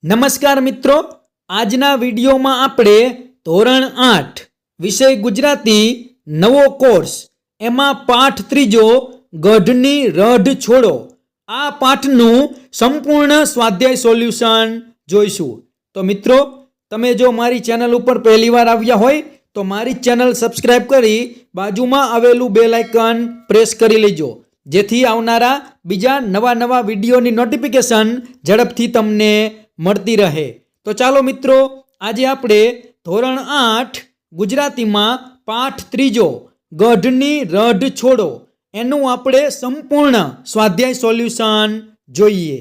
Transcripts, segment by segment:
નમસ્કાર મિત્રો, આજના વિડીયોમાં આપણે ધોરણ 8 વિષય ગુજરાતી નવો કોર્સ એમાં પાઠ ત્રીજો ગઢની રઢ છોડો આ પાઠનું સંપૂર્ણ સ્વાધ્યાય સોલ્યુશન જોઈશું। તો મિત્રો, તમે જો મારી ચેનલ ઉપર પહેલીવાર આવ્યા હોય તો મારી ચેનલ સબસ્ક્રાઇબ કરી બાજુમાં આવેલું બેલ આઇકન પ્રેસ કરી લેજો, જેથી આવનારા બીજા નવા વિડીયોની નોટિફિકેશન ઝડપથી તમને મળતી રહે। તો ચાલો મિત્રો, આજે આપણે ધોરણ 8 ગુજરાતીમાં પાઠ ત્રીજો ગઢની રઢ છોડો એનું આપણે સંપૂર્ણ સ્વાધ્યાય સોલ્યુશન જોઈએ।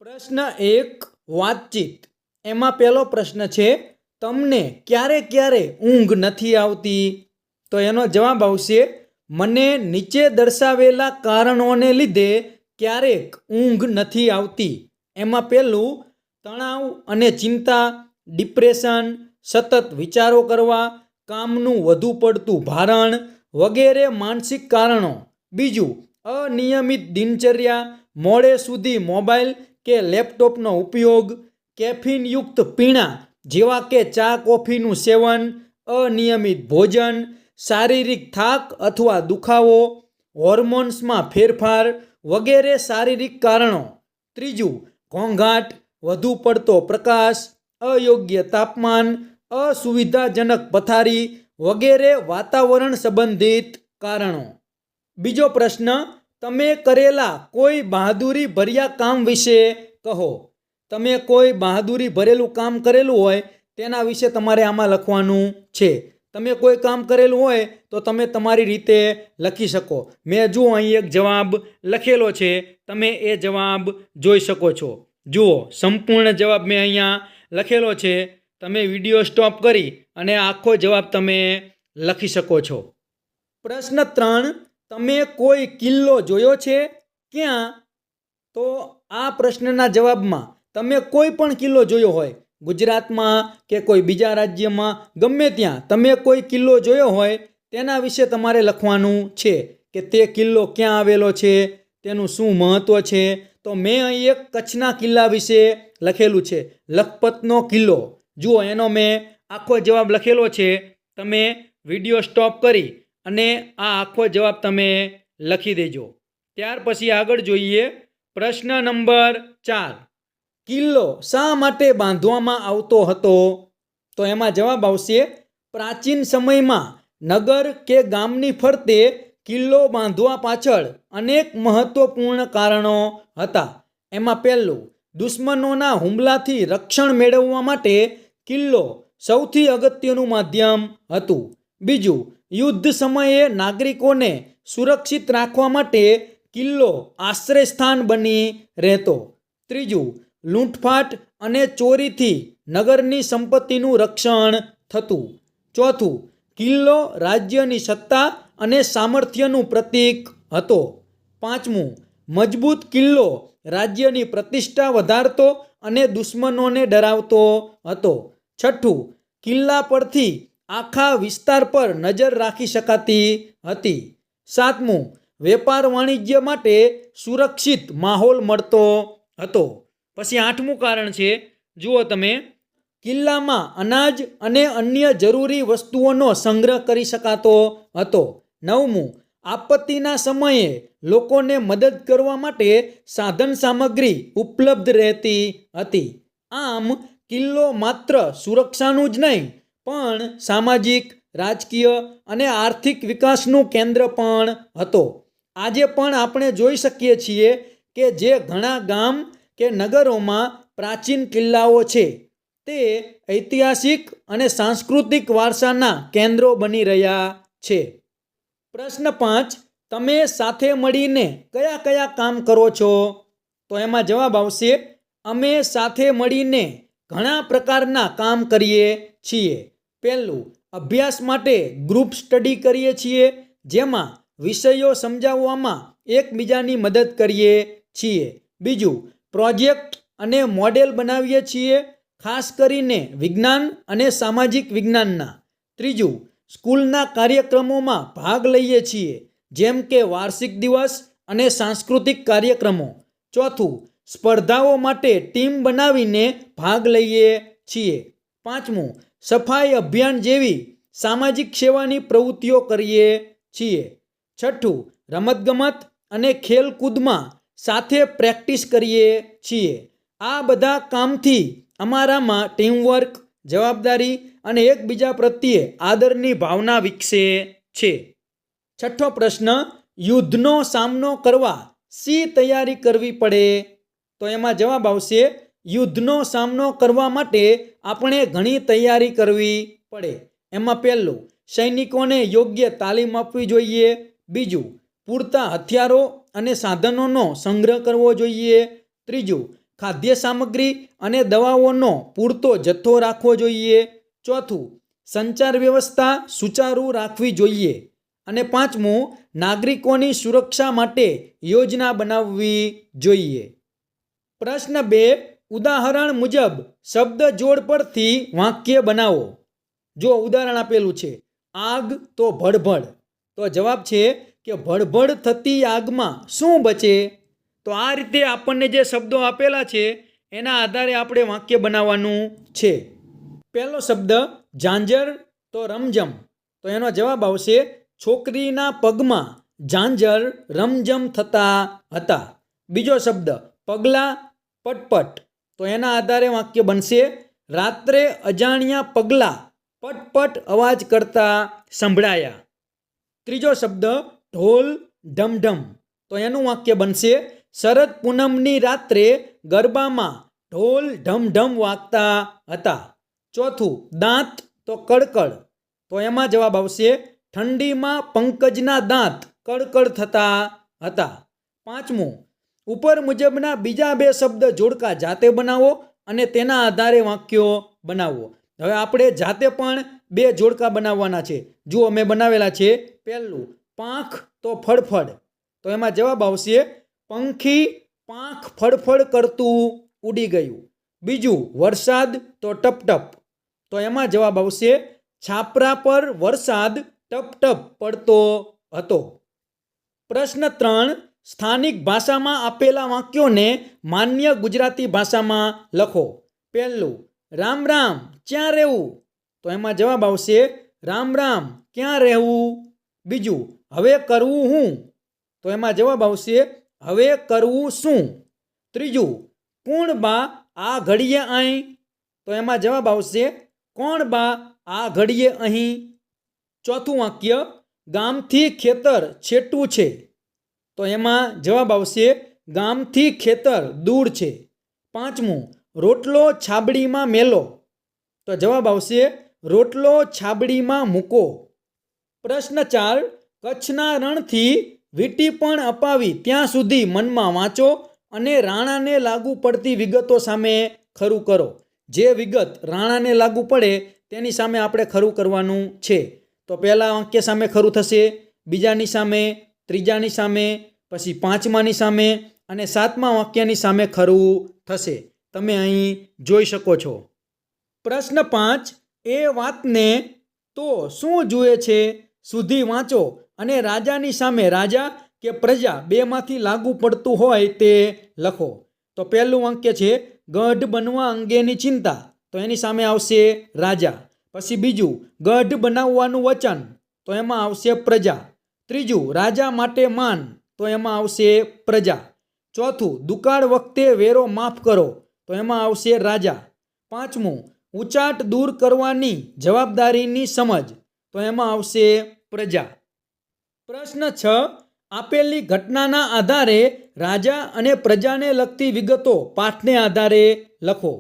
પ્રશ્ન 1, વાતચીત। એમાં પહેલો પ્રશ્ન છે, તમને ક્યારે ક્યારે ઊંઘ નથી આવતી? તો એનો જવાબ આવશે, મને નીચે દર્શાવેલા કારણોને લીધે ક્યારેક ઊંઘ નથી આવતી। એમાં પહેલું, તણાવ અને ચિંતા, ડિપ્રેશન, સતત વિચારો કરવા, કામનું વધુ પડતું ભારણ વગેરે માનસિક કારણો। બીજું, અનિયમિત દિનચર્યા, મોડે સુધી મોબાઈલ કે લેપટોપનો ઉપયોગ, કેફીનયુક્ત પીણા જેવા કે ચા કોફીનું સેવન, અનિયમિત ભોજન, શારીરિક થાક અથવા દુખાવો, હોર્મોન્સમાં ફેરફાર વગેરે શારીરિક કારણો। ત્રીજું, ઘોંઘાટ, વધુ પડતો પ્રકાશ, અયોગ્ય તાપમાન, અસુવિધાજનક પથારી વગેરે વાતાવરણ સંબંધિત કારણો। બીજો પ્રશ્ન, તમે કરેલા કોઈ બહાદુરી ભર્યા કામ વિશે કહો। તમે કોઈ બહાદુરી ભરેલું કામ કરેલું હોય તેના વિશે તમારે આમાં લખવાનું છે। તમે કોઈ કામ કરેલું હોય તો તમે તમારી રીતે લખી શકો। મેં જુઓ અહીં એક જવાબ લખેલો છે, તમે એ જવાબ જોઈ શકો છો। જુઓ, સંપૂર્ણ જવાબ મેં અહીંયા લખેલો છે, તમે વિડીયો સ્ટોપ કરી અને આખો જવાબ તમે લખી શકો છો। પ્રશ્ન 3, તમે કોઈ કિલ્લો જોયો છે? ક્યાં? તો આ પ્રશ્નના જવાબમાં તમે કોઈ પણ કિલ્લો જોયો હોય, ગુજરાતમાં કે કોઈ બીજા રાજ્યમાં, ગમે ત્યાં તમે કોઈ કિલ્લો જોયો હોય તેના વિશે તમારે લખવાનું છે કે તે કિલ્લો ક્યાં આવેલો છે, તેનું શું મહત્ત્વ છે। તો મેં અહીં એક કચ્છના કિલ્લા વિશે લખેલું છે, લખપતનો કિલ્લો। જુઓ, એનો મેં આખો જવાબ લખેલો છે, તમે વિડીયો સ્ટોપ કરી અને આ આખો જવાબ તમે લખી દેજો। ત્યાર પછી આગળ જોઈએ, પ્રશ્ન નંબર 4, કિલ્લો શા માટે બાંધવામાં આવતો હતો? તો એમાં જવાબ આવશે, પ્રાચીન સમયમાં નગર કે ગામની ફરતે કિલ્લો બાંધવા પાછળ અનેક મહત્વપૂર્ણ કારણો હતા। એમાં પહેલું, દુશ્મનોના હુમલાથી રક્ષણ મેળવવા માટે કિલ્લો સૌથી અગત્યનું માધ્યમ હતું। બીજું, યુદ્ધ સમયે નાગરિકોને સુરક્ષિત રાખવા માટે કિલ્લો આશ્રય સ્થાન બની રહેતો। ત્રીજું, લૂંટફાટ અને ચોરીથી નગરની સંપત્તિનું રક્ષણ થતું। ચોથું, કિલ્લો રાજ્યની સત્તા અને સામર્થ્યનું પ્રતીક હતો। પાંચમું, મજબૂત કિલ્લો રાજ્યની પ્રતિષ્ઠા વધારતો અને દુશ્મનોને ડરાવતો હતો। છઠ્ઠું, કિલ્લા પરથી આખા વિસ્તાર પર નજર રાખી શકાતી હતી। સાતમું, વેપાર વાણિજ્ય માટે સુરક્ષિત માહોલ મળતો હતો। પછી આઠમું કારણ છે, જુઓ તમે, કિલ્લામાં અનાજ અને અન્ય જરૂરી વસ્તુઓનો સંગ્રહ કરી શકાતો હતો। નવમું, આપત્તિના સમયે લોકોને મદદ કરવા માટે સાધન સામગ્રી ઉપલબ્ધ રહેતી હતી। આમ કિલ્લો માત્ર સુરક્ષાનું જ નહીં પણ સામાજિક, રાજકીય અને આર્થિક વિકાસનું કેન્દ્ર પણ હતો। આજે પણ આપણે જોઈ શકીએ છીએ કે જે ઘણા ગામ કે નગરોમાં પ્રાચીન કિલ્લાઓ છે તે ઐતિહાસિક અને સાંસ્કૃતિક વારસાના કેન્દ્રો બની રહ્યા છે। પ્રશ્ન 5, તમે સાથે મળીને કયા કયા કામ કરો છો? તો એમાં જવાબ આવશે, અમે સાથે મળીને ઘણા પ્રકારના કામ કરીએ છીએ। પહેલું, અભ્યાસ માટે ગ્રુપ સ્ટડી કરીએ છીએ, જેમાં વિષયો સમજાવવામાં એકબીજાની મદદ કરીએ છીએ। બીજું, પ્રોજેક્ટ અને મોડેલ બનાવીએ છીએ, ખાસ કરીને વિજ્ઞાન અને સામાજિક વિજ્ઞાનના। ત્રીજું, સ્કૂલના કાર્યક્રમોમાં ભાગ લઈએ છીએ, જેમ કે વાર્ષિક દિવસ અને સાંસ્કૃતિક કાર્યક્રમો। ચોથું, સ્પર્ધાઓ માટે ટીમ બનાવીને ભાગ લઈએ છીએ. 5મું, સફાઈ અભિયાન જેવી સામાજિક સેવાની પ્રવૃત્તિઓ કરીએ છીએ. 6ઠું, રમતગમત અને ખેલકૂદમાં સાથે પ્રેક્ટિસ કરીએ છીએ. આ બધા કામથી અમારામાં ટીમવર્ક, જવાબદારી અને એકબીજા પ્રત્યે આદરની ભાવના વિકસે છે. 6ઠ્ઠો પ્રશ્ન, યુદ્ધનો સામનો કરવા શી તૈયારી કરવી પડે? તો એમાં જવાબ આવશે, યુદ્ધનો સામનો કરવા માટે આપણે ઘણી તૈયારી કરવી પડે. એમાં પહેલું, સૈનિકોને યોગ્ય તાલીમ આપવી જોઈએ. બીજું, પૂરતા હથિયારો અને સાધનોનો સંગ્રહ કરવો જોઈએ. ત્રીજું, ખાદ્ય સામગ્રી અને દવાઓનો પૂરતો જથ્થો રાખવો જોઈએ. ચોથું, સંચાર વ્યવસ્થા સુચારુ રાખવી જોઈએ. અને 5મું, નાગરિકોની સુરક્ષા માટે યોજના બનાવવી જોઈએ. પ્રશ્ન 2, ઉદાહરણ મુજબ શબ્દ જોડ પરથી વાક્ય બનાવો. જો ઉદાહરણ આપેલું છે આગ તો ભડભડ, તો જવાબ છે કે ભડભડ થતી આગમાં શું બચે? તો આ રીતે આપણને જે શબ્દો આપેલા છે એના આધારે આપણે વાક્ય બનાવવાનું છે. પહેલો શબ્દ ઝાંઝર તો રમઝમ, તો એનો જવાબ આવશે છોકરીના પગમાં ઝાંઝર રમઝમ થતા હતા. બીજો શબ્દ પગલા પટપટ, તો એના આધારે વાક્ય બનશે રાત્રે અજાણ્યા પગલા પટપટ અવાજ કરતા સંભળાયા. ત્રીજો શબ્દ ઢોલ ઢમઢમ, તો એનું વાક્ય બનશે શરદ પૂનમની રાત્રે ગરબામાં ઢોલ ઢમઢમ વાગતા હતા. ચોથું, દાંત તો કડકડ, તો એમાં જવાબ આવશે ઠંડીમાં પંકજના દાંત કડકડ થતા હતા. 5મું, ઉપર મુજબના બીજા 2 શબ્દ જોડકા જાતે બનાવો અને તેના આધારે વાક્યો બનાવો. હવે આપણે જાતે પણ 2 જોડકા બનાવવાના છે. જુઓ મેં બનાવેલા છે. પહેલું, પાંખ તો ફડફડ, તો એમાં જવાબ આવશે પંખી પાંખ ફડફડ કરતું ઉડી ગયું. બીજું, વરસાદ તો ટપટપ, તો એમાં જવાબ આવશે છાપરા પર વરસાદ ટપટપ પડતો હતો. પ્રશ્ન 3, સ્થાનિક ભાષામાં આપેલા વાક્યોને માન્ય ગુજરાતી ભાષામાં લખો. પહેલું, રામ રામ ક્યાં રહેવું, તો એમાં જવાબ આવશે રામ રામ ક્યાં રહેવું. બીજું, હવે કરવું હું, તો એમાં જવાબ આવશે હવે કરવું શું. ત્રીજું, કોણ બા આ ઘડીએ અહીં, તો એમાં જવાબ આવશે કોણ બા આ ઘડીએ અહીં. ચોથું વાક્ય, ગામથી ખેતર છેટું છે, તો એમાં જવાબ આવશે ગામથી ખેતર દૂર છે. 5મું, રોટલો છાબડીમાં મેલો, તો જવાબ આવશે રોટલો છાબડીમાં મૂકો. પ્રશ્ન 4, કચ્છના રણથી વીંટી પણ અપાવી ત્યાં સુધી મનમાં વાંચો અને રાણાને લાગુ પડતી વિગતો સામે ખરું કરો. જે વિગત રાણાને લાગુ પડે તેની સામે આપણે ખરું કરવાનું છે. તો પહેલા વાક્ય સામે ખરું થશે, બીજાની સામે, ત્રીજાની સામે, પછી 5માની સામે અને 7મા વાક્યની સામે ખરું થશે. તમે અહીં જોઈ શકો છો. પ્રશ્ન 5, એ વાતને તો શું જુએ છે સુધી વાંચો અને રાજાની સામે રાજા કે પ્રજા 2માંથી લાગુ પડતું હોય તે લખો. તો પહેલું વાક્ય છે ગઢ બનવા અંગેની ચિંતા, તો એની સામે આવશે રાજા. પછી બીજું, ગઢ બનાવવાનું વચન, તો એમાં આવશે પ્રજા. ત્રીજું, રાજા માટે માન, તો એમાં આવશે પ્રજા. ચોથું, દુકાળ વખતે વેરો માફ કરો, તો એમાં આવશે રાજા. 5મું, ઉચાટ દૂર કરવાની જવાબદારીની સમજ, તો એમાં આવશે પ્રજા. પ્રશ્ન 6, આપેલી ઘટનાના આધારે રાજા અને પ્રજાને લગતી વિગતો પાઠને આધારે લખો.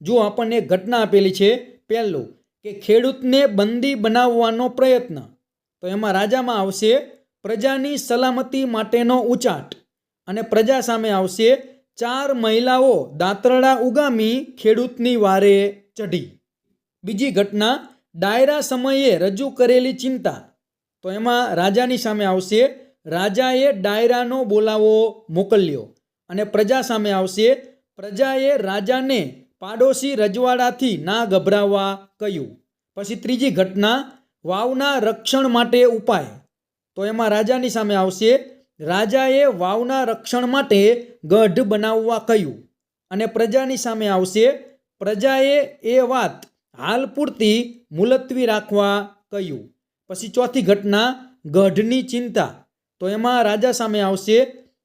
જો આપણને ઘટના આપેલી છે, પહેલું કે ખેડૂતને બંદી બનાવવાનો પ્રયત્ન, તો એમાં રાજામાં આવશે પ્રજાની સલામતી માટેનો ઉચાટ અને પ્રજા સામે આવશે 4 મહિલાઓ દાંતરડા ઉગામી ખેડૂતની વારે ચઢી. બીજી ઘટના, ડાયરા સમયે રજૂ કરેલી ચિંતા, તો એમાં રાજાની સામે આવશે રાજાએ ડાયરાનો બોલાવો મોકલ્યો અને પ્રજા સામે આવશે પ્રજાએ રાજાને પાડોશી રજવાડાથી ના ગભરાવા કહ્યું. પછી ત્રીજી ઘટના, વાવના રક્ષણ માટે ઉપાય, તો એમાં રાજાની સામે આવશે રાજાએ વાવના રક્ષણ માટે ગઢ બનાવવા કહ્યું અને પ્રજાની સામે આવશે પ્રજાએ એ વાત હાલ પૂરતી મુલતવી રાખવા કહ્યું. પછી ચોથી ઘટના ગઢની ચિંતા. તો એમાં રાજા સામે આવશે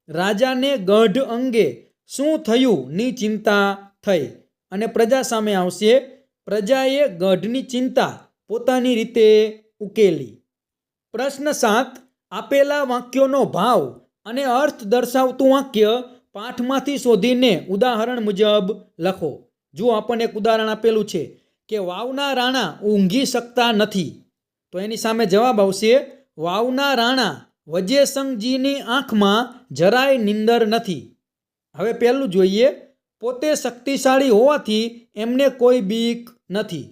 રાજાને ગઢ અંગે શું થયું ની ચિંતા થઈ અને પ્રજા સામે આવશે પ્રજાએ ગઢની ચિંતા પોતાની રીતે ઉકેલી. પ્રશ્ન 7. આપેલા વાક્યોનો ભાવ અને અર્થ દર્શાવતું વાક્ય પાઠમાંથી શોધીને ઉદાહરણ મુજબ લખો. જો આપણને એક ઉદાહરણ આપેલું છે કે વાવના રાણા ઊંઘી શકતા નથી, તો એની સામે જવાબ આવશે વાવના રાણા વજેસંગજીની આંખમાં જરાય નીંદર નથી. હવે પહેલું જોઈએ, પોતે શક્તિશાળી હોવાથી એમને કોઈ બીક નથી.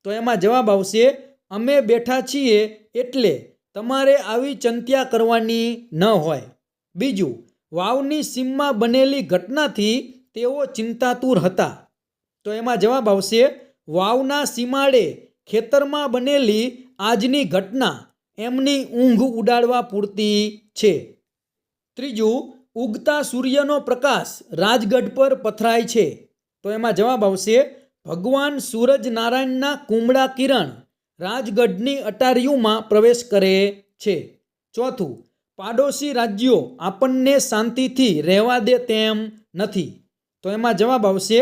તો એમાં જવાબ આવશે અમે બેઠા છીએ એટલે તમારે આવી ચિંતા કરવાની ન હોય. બીજું, વાવની સીમમાં બનેલી ઘટનાથી તેઓ ચિંતાતુર હતા. તો એમાં જવાબ આવશે વાવના સીમાડે ખેતરમાં બનેલી આજની ઘટના એમની ઊંઘ ઉડાડવા પૂરતી છે. ત્રીજું, ઉગતા સૂર્યનો પ્રકાશ રાજગઢ પર પથરાય છે. તો એમાં જવાબ આવશે ભગવાન સૂરજ નારાયણના કુમળા કિરણ રાજગઢની અટારીઓમાં પ્રવેશ કરે છે. ચોથું, પાડોશી રાજ્યો આપણને શાંતિથી રહેવા દે તેમ નથી. તો એમાં જવાબ આવશે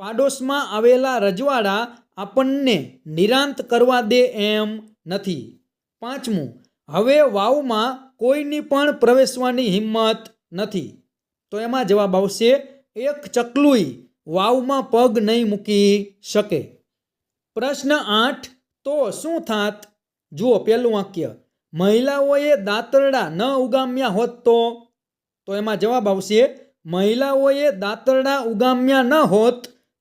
પાડોશમાં આવેલા રજવાડા આપણને નિરાંત કરવા દે એમ નથી. પાંચમું, હવે વાવમાં કોઈની પણ પ્રવેશવાની હિંમત નથી. તો એમાં જવાબ આવશે એક ચકલુય વાવમાં પગ નહીં મૂકી શકે. પ્રશ્ન 8. તો શું થાત? જુઓ પહેલું વાક્ય, મહિલાઓએ દાંતરડા ન ઉગામ્યા હોત તો. તો એમાં જવાબ આવશે મહિલાઓએ દાંતરડા ઉગામ્યા ન હોત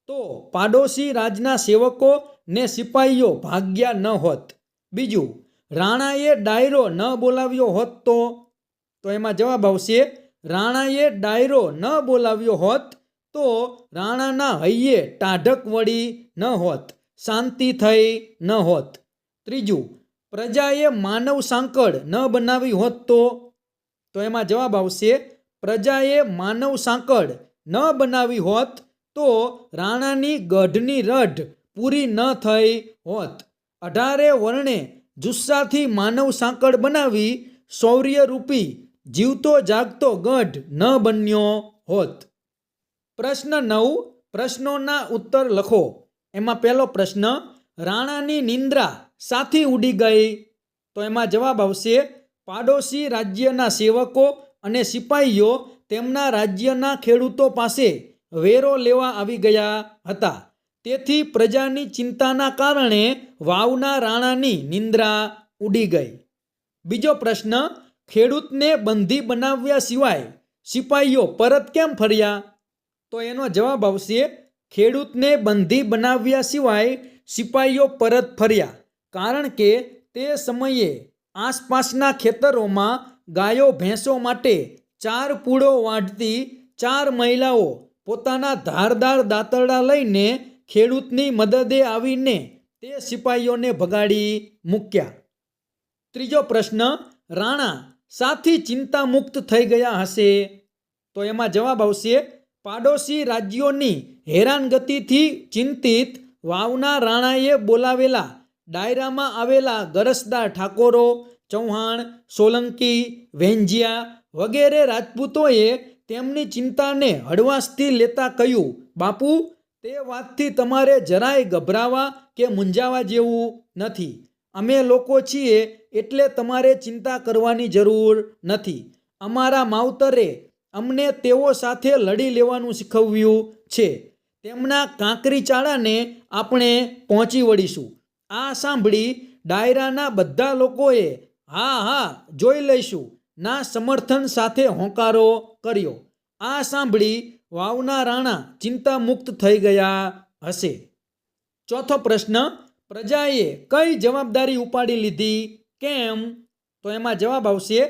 તો પાડોશી રાજના સેવકો ને સિપાહીઓ ભાગ્યા ન હોત. બીજું, રાણાએ ડાયરો ન બોલાવ્યો હોત તો. તો એમાં જવાબ આવશે રાણાએ ડાયરો ન બોલાવ્યો હોત તો રાણાના હૈયે ટાઢક વળી ન હોત, શાંતિ થઈ ન હોત. ત્રીજું, પ્રજાએ માનવ સાંકળ ન બનાવી હોત તો. તો એમાં જવાબ આવશે પ્રજાએ માનવ સાંકળ ન બનાવી હોત તો રાણાની ગઢની રઢ પૂરી ન થઈ હોત. 18 વર્ણે જુસ્સાથી માનવ સાંકળ બનાવી શૌર્યરૂપી જીવતો જાગતો ગઢ ન બન્યો હોત. પ્રશ્ન 9. પ્રશ્નોના ઉત્તર લખો. એમાં પહેલો પ્રશ્ન, રાણાની નિંદ્રા સાથી ઉડી ગઈ. તો એમાં જવાબ આવશે પાડોશી રાજ્યના સેવકો અને સિપાહીઓ તેમના રાજ્યના ખેડૂતો પાસે વેરો લેવા આવી ગયા હતા. તેથી પ્રજાની ચિંતાના કારણે વાવના રાણાની નિંદ્રા ઉડી ગઈ. બીજો પ્રશ્ન, ખેડૂતને બંધી બનાવ્યા સિવાય સિપાહીઓ પરત કેમ ફર્યા? તો એનો જવાબ આવશે ખેડૂતને બંધી બનાવ્યા સિવાય સિપાહીઓ પરત ફર્યા કારણ કે તે સમયે આસપાસના ખેતરોમાં ગાયો ભેંસો માટે 4 પૂળો વાઢતી 4 મહિલાઓ પોતાના ધારદાર દાંતરડા લઈને ખેડૂતની મદદે આવીને તે સિપાહીઓને ભગાડી મૂક્યા. ત્રીજો પ્રશ્ન, રાણા સાથી ચિંતા મુક્ત થઈ ગયા હશે? તો એમાં જવાબ આવશે પાડોશી રાજ્યોની હેરાનગતિથી ચિંતિત વાવના રાણાએ બોલાવેલા ડાયરામાં આવેલા ગરસદાર ઠાકોરો, ચૌહાણ, સોલંકી, વેંજિયા વગેરે રાજપૂતોએ તેમની ચિંતાને હળવાશથી લેતા કહ્યું, બાપુ, તે વાતથી તમારે જરાય ગભરાવા કે મૂંઝાવા જેવું નથી. અમે લોકો છીએ એટલે તમારે ચિંતા કરવાની જરૂર નથી. અમારા માવતરે અમને તેઓ સાથે લડી લેવાનું શીખવ્યું છે. તેમના કાંકરી ચાળાને આપણે પહોંચી વળીશું. આ સાંભળી ડાયરાના બધા લોકોએ હા હા જોઈ લઈશું ના સમર્થન સાથે હોંકારો કર્યો. આ સાંભળી વાવના રાણા ચિંતા મુક્ત થઈ ગયા હશે. ચોથો પ્રશ્ન, પ્રજાએ કઈ જવાબદારી ઉપાડી લીધી? કેમ? તો એમાં જવાબ આવશે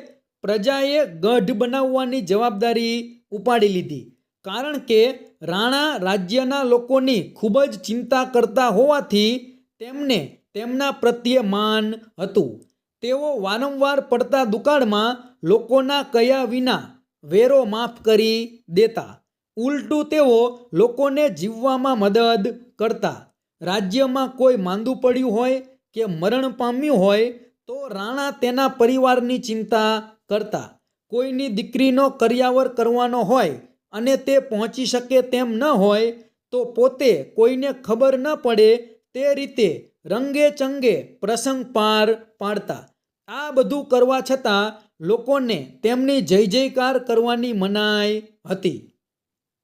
પ્રજાએ ગઢ બનાવવાની જવાબદારી ઉપાડી લીધી કારણ કે રાણા રાજ્યના લોકોની ખૂબ જ ચિંતા કરતા હોવાથી તેમને તેમના પ્રત્યે માન હતું. તેઓ વારંવાર પડતા દુકાળમાં લોકોના કયા વિના વેરો માફ કરી દેતા. ઉલટું તેઓ લોકોને જીવવામાં મદદ કરતા. રાજ્યમાં કોઈ માંદું પડ્યું હોય કે મરણ પામ્યું હોય તો રાણા તેના પરિવારની ચિંતા કરતા. કોઈની દીકરીનો કરિયાવર કરવાનો હોય અને તે પહોંચી શકે તેમ ન હોય તો પોતે કોઈને ખબર ન પડે તે રીતે રંગે ચંગે પ્રસંગ પાર પાડતા. આ બધું કરવા છતાં લોકોને તેમની જય જયકાર કરવાની મનાઈ હતી.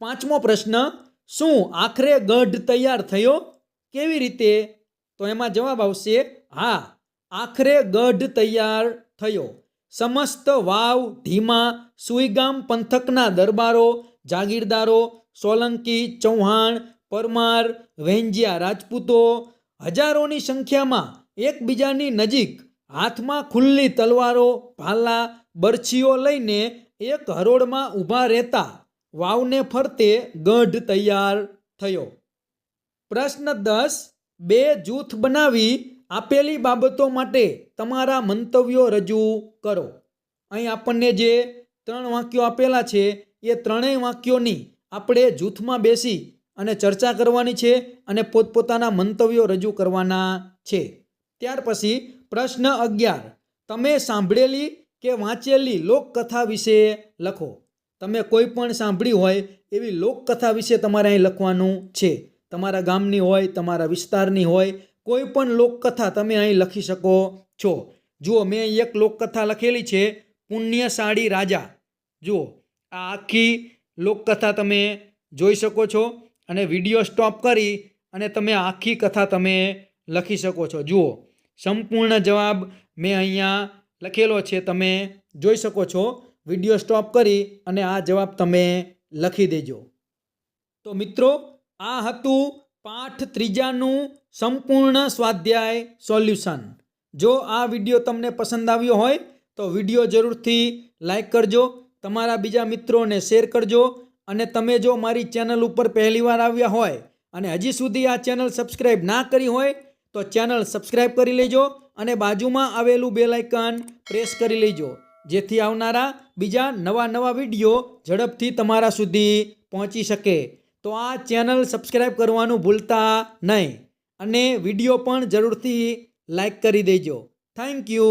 5મો પ્રશ્ન, શું આખરે ગઢ તૈયાર થયો? કેવી રીતે? તો એમાં જવાબ આવશે હા, આખરે ગઢ તૈયાર થયો. સમસ્ત વાવ, ધીમા, સુઈગામ પંથકના દરબારો, જાગીરદારો, સોલંકી, ચૌહાણ, પરમાર, વેંજિયા રાજપૂતો હજારોની સંખ્યામાં એકબીજાની નજીક હાથમાં ખુલ્લી તલવારો, ભાલા, બરછીઓ લઈને એક હરોળમાં ઊભા રહેતા. વાવને ફરતે ગઢ તૈયાર થયો. પ્રશ્ન 10, બે જૂથ બનાવી આપેલી બાબતો માટે તમારા મંતવ્યો રજૂ કરો. અહીં આપણને જે 3 વાક્યો આપેલા છે એ ત્રણેય વાક્યોની આપણે જૂથમાં બેસી અને ચર્ચા કરવાની છે અને પોતપોતાના મંતવ્યો રજૂ કરવાના છે. ત્યાર પછી પ્રશ્ન 11, તમે સાંભળેલી કે વાંચેલી લોકકથા વિશે લખો. તમે કોઈ પણ સાંભળી હોય એવી લોકકથા વિશે તમારે અહીં લખવાનું છે. તમારા ગામની હોય, તમારા વિસ્તારની હોય, કોઈ પણ લોકકથા તમે અહીં લખી શકો છો. જુઓ, મેં અહીં એક લોકકથા લખેલી છે, પુણ્યશાળી રાજા. જુઓ, આ આખી લોકકથા તમે જોઈ શકો છો અને વિડીયો સ્ટોપ કરી અને તમે આખી કથા તમે લખી શકો છો. જુઓ, સંપૂર્ણ જવાબ મેં અહીંયા લખેલો છે, તમે જોઈ શકો છો. વિડીયો સ્ટોપ કરી અને આ જવાબ તમે લખી દેજો. તો મિત્રો, આ હતું પાઠ 3નું સંપૂર્ણ સ્વાધ્યાય સોલ્યુશન. જો આ વિડીયો તમને પસંદ આવ્યો હોય તો વિડીયો જરૂરથી લાઈક કરજો, તમારા બીજા મિત્રોને શેર કરજો અને તમે જો મારી ચેનલ ઉપર પહેલીવાર આવ્યા હોય અને હજી સુધી આ ચેનલ સબસ્ક્રાઈબ ના કરી હોય તો ચેનલ સબસ્ક્રાઈબ કરી લેજો અને બાજુમાં આવેલું બેલ આઇકન પ્રેસ કરી લેજો, જેથી આવનારા બીજા નવા વિડીયો ઝડપથી તમારા સુધી પહોંચી શકે. તો આ ચેનલ સબસ્ક્રાઈબ કરવાનું ભૂલતા નહીં અને વિડીયો પણ જરૂરથી લાઈક કરી દેજો. Thank you.